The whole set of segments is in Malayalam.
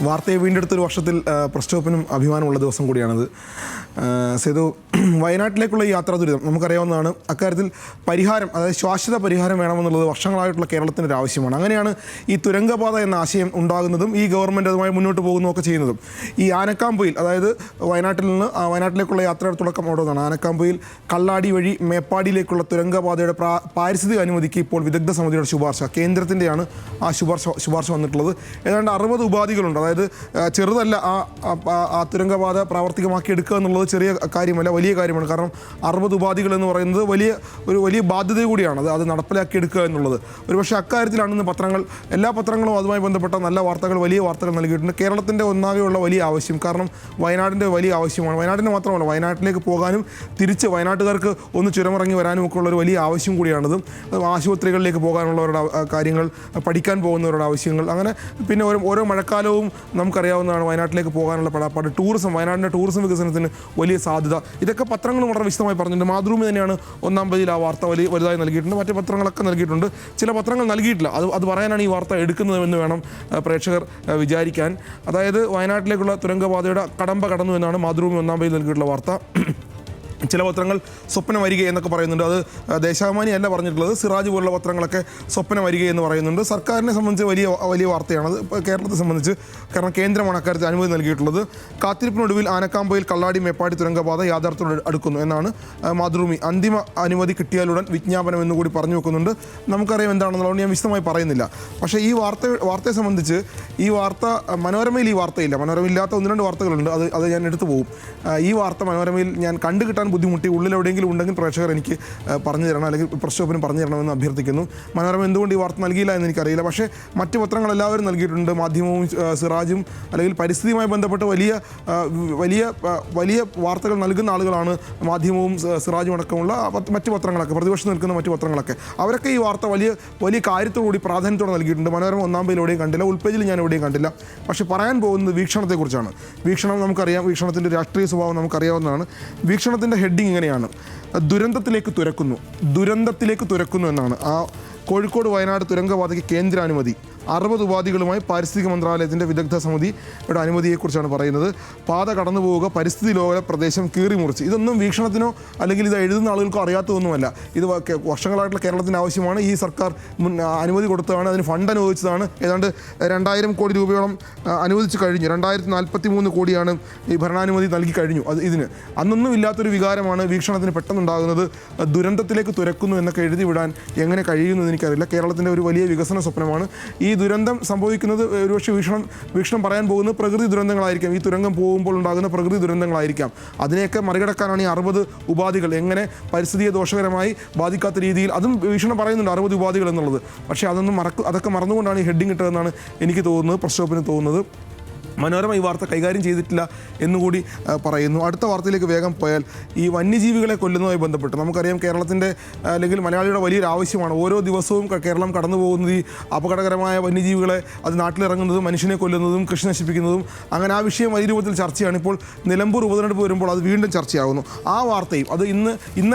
വാർത്തയെ വീണ്ടെടുത്തൊരു വർഷത്തിൽ പ്രസ് സ്റ്റോപ്പിനും അഭിമാനമുള്ള ദിവസം കൂടിയാണിത്. സേതു, വയനാട്ടിലേക്കുള്ള ഈ യാത്രാ ദുരിതം നമുക്കറിയാവുന്നതാണ്. അക്കാര്യത്തിൽ പരിഹാരം, അതായത് ശാശ്വത പരിഹാരം വേണമെന്നുള്ളത് വർഷങ്ങളായിട്ടുള്ള കേരളത്തിൻ്റെ ഒരു ആവശ്യമാണ്. അങ്ങനെയാണ് ഈ തുരങ്കപാത എന്ന ആശയം ഉണ്ടാകുന്നതും ഈ ഗവൺമെൻറ് അതുമായി മുന്നോട്ട് പോകുന്നതൊക്കെ ചെയ്യുന്നതും. ഈ ആനക്കാംപൊയിൽ, അതായത് വയനാട്ടിൽ നിന്ന് വയനാട്ടിലേക്കുള്ള യാത്രയുടെ തുടക്കം അവിടെ നിന്നാണ്. ആനക്കാംപൊയിൽ കള്ളാടി വഴി മേപ്പാടിയിലേക്കുള്ള തുരങ്കപാതയുടെ പാരിസ്ഥിതിക അനുമതിക്ക് ഇപ്പോൾ വിദഗ്ധ സമിതിയുടെ ശുപാർശ, കേന്ദ്രത്തിൻ്റെയാണ് ആ ശുപാർശ വന്നിട്ടുള്ളത്. ഏതാണ്ട് 60 ഉപാധികളുണ്ട്. അതായത് ചെറുതല്ല ആ തുരങ്കപാത പ്രാവർത്തികമാക്കി എടുക്കുക എന്നുള്ളത് ചെറിയ കാര്യമല്ല, വലിയ കാര്യമാണ്. കാരണം 60 ഉപാധികൾ എന്ന് പറയുന്നത് വലിയ ബാധ്യത കൂടിയാണ്. അത് നടപ്പിലാക്കി എടുക്കുക എന്നുള്ളത്. ഒരുപക്ഷെ അക്കാര്യത്തിലാണ് ഇന്ന് എല്ലാ പത്രങ്ങളും അതുമായി ബന്ധപ്പെട്ട നല്ല വാർത്തകൾ, വലിയ വാർത്തകൾ നൽകിയിട്ടുണ്ട്. കേരളത്തിൻ്റെ ഒന്നാകെയുള്ള വലിയ ആവശ്യം, കാരണം വയനാടിൻ്റെ വലിയ ആവശ്യമാണ്. വയനാടിന് മാത്രമല്ല, വയനാട്ടിലേക്ക് പോകാനും തിരിച്ച് വയനാട്ടുകാർക്ക് ഒന്ന് ചുരമിറങ്ങി വരാനും ഒക്കെ ഉള്ളൊരു വലിയ ആവശ്യം കൂടിയാണിത്. ആശുപത്രികളിലേക്ക് പോകാനുള്ളവരുടെ കാര്യങ്ങൾ, പഠിക്കാൻ പോകുന്നവരുടെ ആവശ്യങ്ങൾ, അങ്ങനെ പിന്നെ ഓരോ മഴക്കാലവും നമുക്കറിയാവുന്നതാണ് വയനാട്ടിലേക്ക് പോകാനുള്ള പടപ്പാട്. വയനാടിൻ്റെ ടൂറിസം വികസനത്തിന് വലിയ സാധ്യത, ഇതൊക്കെ പത്രങ്ങളും വളരെ വിശദമായി പറഞ്ഞിട്ടുണ്ട്. മാതൃഭൂമി തന്നെയാണ് ഒന്നാം പേജിൽ ആ വാർത്ത വലുതായി നൽകിയിട്ടുണ്ട്. മറ്റ് പത്രങ്ങളൊക്കെ നൽകിയിട്ടുണ്ട്. ചില പത്രങ്ങൾ നൽകിയിട്ടില്ല. അത് പറയാനാണ് ഈ വാർത്ത എടുക്കുന്നതെന്ന് വേണം പ്രേക്ഷകർ വിചാരിക്കാൻ. അതായത് വയനാട്ടിലേക്കുള്ള തുരങ്കപാതയുടെ കടമ്പ കടന്നു എന്നാണ് മാതൃഭൂമി ഒന്നാം പേജിൽ നൽകിയിട്ടുള്ള വാർത്ത. ചില പത്രങ്ങൾ സ്വപ്നം വരിക എന്നൊക്കെ പറയുന്നുണ്ട്. അത് ദേശാഭിമാനി അല്ല പറഞ്ഞിട്ടുള്ളത്, സിറാജ് പോലുള്ള പത്രങ്ങളൊക്കെ സ്വപ്നം വരിക എന്ന് പറയുന്നുണ്ട്. സർക്കാരിനെ സംബന്ധിച്ച് വലിയ വാർത്തയാണത് കേരളത്തെ സംബന്ധിച്ച്. കാരണം കേന്ദ്രമാണ് അക്കാര്യത്തിൽ അനുമതി നൽകിയിട്ടുള്ളത്. കാത്തിരിപ്പിനൊടുവിൽ ആനക്കാംപൊയിൽ കള്ളാടി മേപ്പാടി തുരങ്കപാത യാഥാർത്ഥ്യത്തോട് അടുക്കുന്നു എന്നാണ് മാതൃഭൂമി. അന്തിമ അനുമതി കിട്ടിയാലുടൻ വിജ്ഞാപനം എന്നുകൂടി പറഞ്ഞു വെക്കുന്നുണ്ട്. നമുക്കറിയാം എന്താണെന്നുള്ളത് ഞാൻ വിശദമായി പറയുന്നില്ല. പക്ഷേ ഈ വാർത്തയെ സംബന്ധിച്ച് ഈ വാർത്ത മനോരമയിൽ ഈ വാർത്തയില്ല. മനോരമ ഇല്ലാത്ത 1-2 വാർത്തകളുണ്ട്. അത് ഞാൻ എടുത്തു പോകും. ഈ വാർത്ത മനോരമയിൽ ഞാൻ കണ്ടുകിട്ടാൻ ബുദ്ധിമുട്ടി. ഉള്ളിലെവിടെയെങ്കിലും ഉണ്ടെങ്കിൽ പ്രേക്ഷകർ എനിക്ക് പറഞ്ഞു തരണം, അല്ലെങ്കിൽ പ്രസ് സ്റ്റോപ്പിന് പറഞ്ഞു തരണമെന്ന് അഭ്യർത്ഥിക്കുന്നു. മനോരമ എന്തുകൊണ്ട് ഈ വാർത്ത നൽകിയില്ല എന്ന് എനിക്കറിയില്ല. പക്ഷേ മറ്റ് പത്രങ്ങൾ എല്ലാവരും നൽകിയിട്ടുണ്ട്. മാധ്യമവും സിറാജും അല്ലെങ്കിൽ പരിസ്ഥിതിയുമായി ബന്ധപ്പെട്ട് വലിയ വാർത്തകൾ നൽകുന്ന ആളുകളാണ് മാധ്യമവും സിറാജും അടക്കമുള്ള മറ്റ് പത്രങ്ങളൊക്കെ, പ്രതിപക്ഷം നിൽക്കുന്ന മറ്റ് പത്രങ്ങളൊക്കെ. അവരൊക്കെ ഈ വാർത്ത വലിയ കാര്യത്തോടുകൂടി പ്രാധാന്യത്തോടെ നൽകിയിട്ടുണ്ട്. മനോരമ ഒന്നാം പേജിൽ എവിടെയും കണ്ടില്ല, ഉൾപേജിൽ ഞാൻ എവിടെയും കണ്ടില്ല. പക്ഷേ പറയാൻ പോകുന്നത് വീക്ഷണത്തെക്കുറിച്ചാണ്. വീക്ഷണം നമുക്കറിയാം, വീക്ഷണത്തിൻ്റെ രാഷ്ട്രീയ സ്വഭാവം നമുക്കറിയാവുന്നതാണ്. വീക്ഷണത്തിൻ്റെ ഹെഡിങ് ഇങ്ങനെയാണ്: ദുരന്തത്തിലേക്ക് തുരക്കുന്നു എന്നാണ്. കോഴിക്കോട് വയനാട് തുരങ്കപാതയ്ക്ക് കേന്ദ്രാനുമതി. 60 ഉപാധികളുമായി പാരിസ്ഥിതിക മന്ത്രാലയത്തിൻ്റെ വിദഗ്ധ സമിതിയുടെ അനുമതിയെക്കുറിച്ചാണ് പറയുന്നത്. പാത കടന്നു പോവുക, പരിസ്ഥിതി ലോക പ്രദേശം കീറിമുറിച്ച്. ഇതൊന്നും വീക്ഷണത്തിനോ അല്ലെങ്കിൽ ഇത് എഴുതുന്ന ആളുകൾക്കോ അറിയാത്തതൊന്നുമല്ല. ഇത് വർഷങ്ങളായിട്ടുള്ള കേരളത്തിൻ്റെ ആവശ്യമാണ്. ഈ സർക്കാർ അനുമതി കൊടുത്തതാണ്, അതിന് ഫണ്ട് അനുവദിച്ചതാണ്. ഏതാണ്ട് 2000 കോടി രൂപയോളം അനുവദിച്ചു കഴിഞ്ഞു. 2043 കോടിയാണ് ഈ ഭരണാനുമതി നൽകി കഴിഞ്ഞു. ഇതിന് അന്നൊന്നും ഇല്ലാത്തൊരു വികാരമാണ് വീക്ഷണത്തിന് പെട്ടെന്നുണ്ടാകുന്നത്. ദുരന്തത്തിലേക്ക് തുരക്കുന്നു എന്നൊക്കെ എഴുതി വിടാൻ എങ്ങനെ കഴിയുമെന്ന് എനിക്കറിയില്ല. കേരളത്തിൻ്റെ ഒരു വലിയ വികസന സ്വപ്നമാണ്. ഈ ദുരന്തം സംഭവിക്കുന്നത് ഒരുപക്ഷെ വീക്ഷണം പറയാൻ പോകുന്നത് പ്രകൃതി ദുരന്തങ്ങളായിരിക്കാം. ഈ തുരങ്കം പോകുമ്പോൾ ഉണ്ടാകുന്ന പ്രകൃതി ദുരന്തങ്ങളായിരിക്കാം. അതിനെയൊക്കെ മറികടക്കാനാണ് ഈ 60 ഉപാധികൾ, എങ്ങനെ പരിസ്ഥിതിയെ ദോഷകരമായി ബാധിക്കാത്ത രീതിയിൽ. അതും വീക്ഷണം പറയുന്നുണ്ട് 60 ഉപാധികൾ എന്നുള്ളത്. പക്ഷേ അതൊക്കെ മറന്നുകൊണ്ടാണ് ഈ ഹെഡിങ് ഇട്ടതെന്നാണ് എനിക്ക് തോന്നുന്നത്, പ്രസ് സ്റ്റോപ്പിന് തോന്നുന്നത്. മനോരമ ഈ വാർത്ത കൈകാര്യം ചെയ്തിട്ടില്ല എന്നുകൂടി പറയുന്നു. അടുത്ത വാർത്തയിലേക്ക് വേഗം പോയാൽ, ഈ വന്യജീവികളെ കൊല്ലുന്നതുമായി ബന്ധപ്പെട്ട് നമുക്കറിയാം കേരളത്തിൻ്റെ അല്ലെങ്കിൽ മലയാളിയുടെ വലിയൊരു ആവശ്യമാണ്. ഓരോ ദിവസവും കേരളം കടന്നു പോകുന്നത് ഈ അപകടകരമായ വന്യജീവികളെ, അത് നാട്ടിലിറങ്ങുന്നതും മനുഷ്യനെ കൊല്ലുന്നതും കൃഷി നശിപ്പിക്കുന്നതും, അങ്ങനെ ആ വിഷയം വലിയ രൂപത്തിൽ ചർച്ചയാണ്. ഇപ്പോൾ നിലമ്പൂർ ഉപതെരഞ്ഞെടുപ്പ് വരുമ്പോൾ അത് വീണ്ടും ചർച്ചയാകുന്നു. ആ വാർത്തയും അത്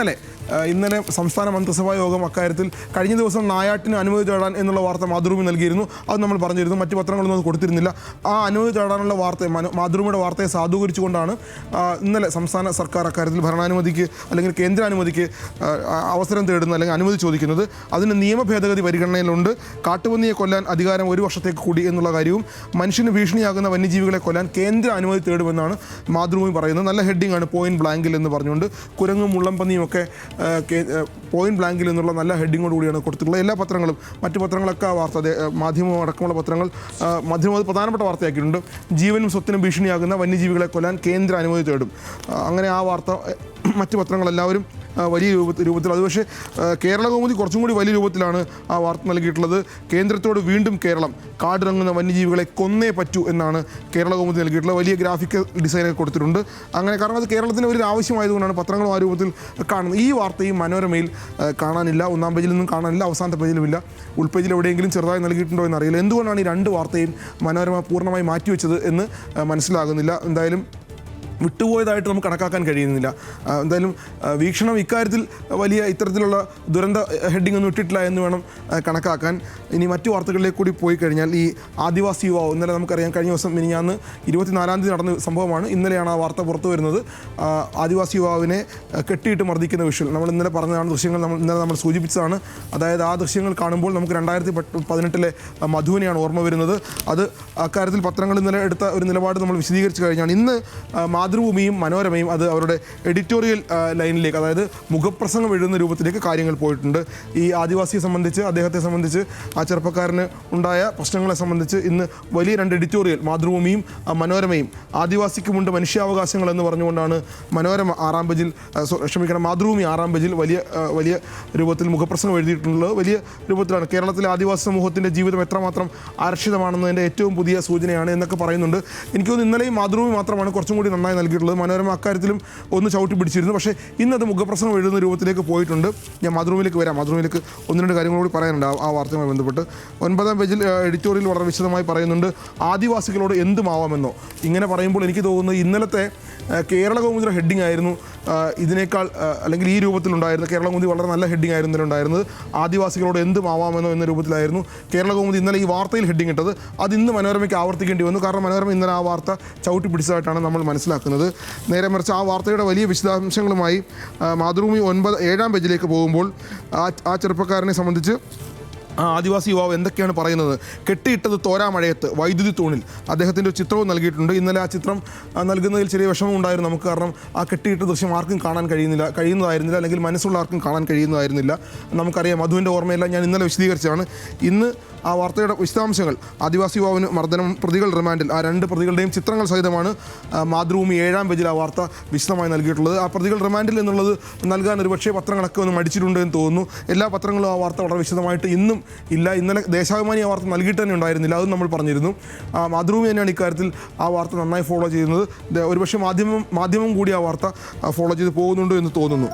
ഇന്നലെ സംസ്ഥാന മന്ത്രിസഭാ യോഗം അക്കാര്യത്തിൽ കഴിഞ്ഞ ദിവസം നായാട്ടിന് അനുമതി തേടാൻ എന്നുള്ള വാർത്ത മാതൃഭൂമി നൽകിയിരുന്നു. അത് നമ്മൾ പറഞ്ഞിരുന്നു. മറ്റ് പത്രങ്ങളൊന്നും അത് കൊടുത്തിരുന്നില്ല. ആ അനുമതി തേടാനുള്ള വാർത്ത മാതൃഭൂമിയുടെ വാർത്തയെ സാധൂകരിച്ചുകൊണ്ടാണ് ഇന്നലെ സംസ്ഥാന സർക്കാർ അക്കാര്യത്തിൽ ഭരണാനുമതിക്ക് അല്ലെങ്കിൽ കേന്ദ്രാനുമതിക്ക് അവസരം തേടുന്നത് അല്ലെങ്കിൽ അനുമതി ചോദിക്കുന്നത്. അതിന് നിയമ ഭേദഗതി പരിഗണനയിലുണ്ട്. കാട്ടുപന്നിയെ കൊല്ലാൻ അധികാരം 1 വർഷത്തേക്ക് കൂടി എന്നുള്ള കാര്യവും, മനുഷ്യന് ഭീഷണിയാകുന്ന വന്യജീവികളെ കൊല്ലാൻ കേന്ദ്ര അനുമതി തേടുമെന്നാണ് മാതൃഭൂമി പറയുന്നത്. നല്ല ഹെഡിങ് ആണ്, പോയിന്റ് ബ്ലാങ്കിൽ എന്ന് പറഞ്ഞുകൊണ്ട്. കുരങ്ങും മുള്ളംപന്നിയും ഒക്കെ പോയിന്റ് ബ്ലാങ്കിൽ എന്നുള്ള നല്ല ഹെഡിങ്ങോട് കൂടിയാണ് കൊടുത്തിട്ടുള്ളത്. എല്ലാ പത്രങ്ങളും മറ്റു പത്രങ്ങളൊക്കെ ആ വാർത്ത, മാധ്യമം അടക്കമുള്ള പത്രങ്ങൾ മാധ്യമം അത് പ്രധാനപ്പെട്ട വാർത്തയാക്കിയിട്ടുണ്ട്. ജീവനും സ്വത്തിനും ഭീഷണിയാകുന്ന വന്യജീവികളെ കൊല്ലാൻ കേന്ദ്ര അനുമതി തേടും. അങ്ങനെ ആ വാർത്ത മറ്റു പത്രങ്ങളെല്ലാവരും വലിയ രൂപത്തിൽ. അത് പക്ഷേ കേരളകൗമുദി കുറച്ചും കൂടി വലിയ രൂപത്തിലാണ് ആ വാർത്ത നൽകിയിട്ടുള്ളത്. കേന്ദ്രത്തോട് വീണ്ടും കേരളം, കാടിറങ്ങുന്ന വന്യജീവികളെ കൊന്നേ പറ്റൂ എന്നാണ് കേരളകൗമുദി നൽകിയിട്ടുള്ളത്. വലിയ ഗ്രാഫിക്കൽ ഡിസൈനൊക്കെ കൊടുത്തിട്ടുണ്ട്. അങ്ങനെ, കാരണം അത് കേരളത്തിന് ഒരു ആവശ്യമായതുകൊണ്ടാണ് പത്രങ്ങളും ആ രൂപത്തിൽ കാണുന്നത്. ഈ വാർത്തയും മനോരമയിൽ കാണാനില്ല, ഒന്നാം പേജിൽ നിന്നും കാണാനില്ല, അവസാനത്തെ പേജിലുമില്ല. ഉൾപേജിൽ എവിടെയെങ്കിലും ചെറുതായി നൽകിയിട്ടുണ്ടോ എന്നറിയില്ല. എന്തുകൊണ്ടാണ് ഈ 2 വാർത്തയും മനോരമ പൂർണ്ണമായി മാറ്റിവെച്ചത് എന്ന് മനസ്സിലാകുന്നില്ല. എന്തായാലും വിട്ടുപോയതായിട്ട് നമുക്ക് കണക്കാക്കാൻ കഴിയുന്നില്ല. എന്തായാലും വീക്ഷണം ഇക്കാര്യത്തിൽ വലിയ ഇത്തരത്തിലുള്ള ദുരന്ത ഹെഡിങ് ഒന്നും ഇട്ടിട്ടില്ല എന്ന് വേണം കണക്കാക്കാൻ. ഇനി മറ്റു വാർത്തകളിലേക്ക് കൂടി പോയി കഴിഞ്ഞാൽ ഈ ആദിവാസി യുവാവ് ഇന്നലെ നമുക്കറിയാം, കഴിഞ്ഞ ദിവസം മിനിഞ്ഞാന്ന് 24-ാം തീയതി നടന്ന സംഭവമാണ്. ഇന്നലെയാണ് ആ വാർത്ത പുറത്തു വരുന്നത്. ആദിവാസി യുവാവിനെ കെട്ടിയിട്ട് മർദ്ദിക്കുന്ന വിഷ്വൽ നമ്മൾ ഇന്നലെ പറഞ്ഞതാണ്, ദൃശ്യങ്ങൾ നമ്മൾ സൂചിപ്പിച്ചതാണ്. അതായത് ആ ദൃശ്യങ്ങൾ കാണുമ്പോൾ നമുക്ക് 2018-ലെ മധുവിനെയാണ് ഓർമ്മ വരുന്നത്. അത് അക്കാര്യത്തിൽ പത്രങ്ങൾ ഇന്നലെ എടുത്ത ഒരു നിലപാട് നമ്മൾ വിശദീകരിച്ചു കഴിഞ്ഞാണ്. ഇന്ന് മാതൃഭൂമിയും മനോരമയും അത് അവരുടെ എഡിറ്റോറിയൽ ലൈനിലേക്ക്, അതായത് മുഖപ്രസംഗം എഴുതുന്ന രൂപത്തിലേക്ക് കാര്യങ്ങൾ പോയിട്ടുണ്ട്. ഈ ആദിവാസിയെ സംബന്ധിച്ച്, അദ്ദേഹത്തെ സംബന്ധിച്ച്, ആ ചെറുപ്പക്കാരന് ഉണ്ടായ പ്രശ്നങ്ങളെ സംബന്ധിച്ച് ഇന്ന് വലിയ 2 എഡിറ്റോറിയൽ മാതൃഭൂമിയും മനോരമയും. ആദിവാസിക്കുമുണ്ട് മനുഷ്യാവകാശങ്ങൾ എന്ന് പറഞ്ഞുകൊണ്ടാണ് മാതൃഭൂമി 6-ാം പേജിൽ വലിയ രൂപത്തിൽ മുഖപ്രസംഗം എഴുതിയിട്ടുള്ളത്. വലിയ രൂപത്തിലാണ് കേരളത്തിലെ ആദിവാസി സമൂഹത്തിൻ്റെ ജീവിതം എത്രമാത്രം ആരക്ഷിതമാണെന്നതിൻ്റെ ഏറ്റവും പുതിയ സൂചനയാണ് എന്നൊക്കെ പറയുന്നുണ്ട്. എനിക്ക് തോന്നുന്നു ഇന്നലെയും മാതൃഭൂമി മാത്രമാണ് കുറച്ചും കൂടി നന്നായി നൽകിയിട്ടുള്ളത്. മനോരമ അക്കാര്യത്തിലും ഒന്ന് ചവിട്ടി പിടിച്ചിരുന്നു. പക്ഷേ ഇന്നത് മുഖപ്രസംഗം എഴുതുന്ന രൂപത്തിലേക്ക് പോയിട്ടുണ്ട്. ഞാൻ മാതൃഭൂമിയിലേക്ക് വരാം. മാതൃഭൂമിയിലേക്ക് 1-2 കാര്യങ്ങൾ കൂടി പറയാനുണ്ട് ആ വാർത്തയുമായി ബന്ധപ്പെട്ട്. 9-ാം പേജിൽ എഡിറ്റോറിയൽ വളരെ വിശദമായി പറയുന്നുണ്ട്, ആദിവാസികളോട് എന്തുമാവാമെന്നോ. ഇങ്ങനെ പറയുമ്പോൾ എനിക്ക് തോന്നുന്നത് ഇന്നലത്തെ കേരള കൗമുദിയുടെ ഹെഡിങ് ആയിരുന്നു ഇതിനേക്കാൾ, അല്ലെങ്കിൽ ഈ രൂപത്തിലുണ്ടായിരുന്നു. കേരള കൗമുദി വളരെ നല്ല ഹെഡിങ് ആയിരുന്നു ഇന്നലെ ഉണ്ടായിരുന്നത്. ആദിവാസികളോട് എന്തുമാവാമെന്നോ എന്ന രൂപത്തിലായിരുന്നു കേരള കൗമുദി ഇന്നലെ ഈ വാർത്തയിൽ ഹെഡിങ് ഇട്ടത്. അത് ഇന്ന് മനോരമയ്ക്ക് ആവർത്തിക്കേണ്ടി വന്നു. കാരണം മനോരമ ഇന്നലെ ആ വാർത്ത ചവിട്ടി പിടിച്ചതായിട്ടാണ് നമ്മൾ മനസ്സിലാക്കുന്നത്. നേരെ മറിച്ച് ആ വാർത്തയുടെ വലിയ വിശദാംശങ്ങളുമായി മാതൃഭൂമി 7-ാം പേജിലേക്ക് പോകുമ്പോൾ ആ ചെറുപ്പക്കാരനെ സംബന്ധിച്ച് ആദിവാസി യുവാവ് എന്തൊക്കെയാണ് പറയുന്നത്. കെട്ടിയിട്ടത് തോരാമഴയത്ത് വൈദ്യുതി തൂണിൽ അദ്ദേഹത്തിൻ്റെ ഒരു ചിത്രവും നൽകിയിട്ടുണ്ട്. ഇന്നലെ ആ ചിത്രം നൽകുന്നതിൽ ചെറിയ വിഷമം ഉണ്ടായിരുന്നു നമുക്ക്. കാരണം ആ കെട്ടിയിട്ട ദൃശ്യം ആർക്കും കാണാൻ കഴിയുന്നതായിരുന്നില്ല, അല്ലെങ്കിൽ മനസ്സുള്ള ആർക്കും കാണാൻ കഴിയുന്നതായിരുന്നില്ല. നമുക്കറിയാം, മധുവിൻ്റെ ഓർമ്മയെല്ലാം ഞാൻ ഇന്നലെ വിശദീകരിച്ചതാണ്. ഇന്ന് ആ വാർത്തയുടെ വിശദാംശങ്ങൾ, ആദിവാസി യുവാവിന് മർദ്ദനം, പ്രതികൾ റിമാൻഡിൽ, ആ 2 പ്രതികളുടെയും ചിത്രങ്ങൾ സഹിതമാണ് മാതൃഭൂമി 7-ാം പേജിൽ ആ വാർത്ത വിശദമായി നൽകിയിട്ടുള്ളത്. ആ പ്രതികൾ റിമാൻഡിൽ എന്നുള്ളത് നൽകാൻ ഒരു പക്ഷേ പത്രങ്ങളൊക്കെ ഒന്ന് മടിച്ചിട്ടുണ്ട് എന്ന് തോന്നുന്നു. എല്ലാ പത്രങ്ങളും ആ വാർത്ത വളരെ വിശദമായിട്ട് ഇന്നും ഇല്ല. ഇന്നലെ ദേശാഭിമാനി ആ വാർത്ത നൽകിയിട്ട് തന്നെ ഉണ്ടായിരുന്നില്ല, അതും നമ്മൾ പറഞ്ഞിരുന്നു. മാതൃഭൂമി തന്നെയാണ് ഇക്കാര്യത്തിൽ ആ വാർത്ത നന്നായി ഫോളോ ചെയ്യുന്നത്. ഒരുപക്ഷെ മാധ്യമം കൂടി ആ വാർത്ത ഫോളോ ചെയ്ത് പോകുന്നുണ്ട് എന്ന് തോന്നുന്നു.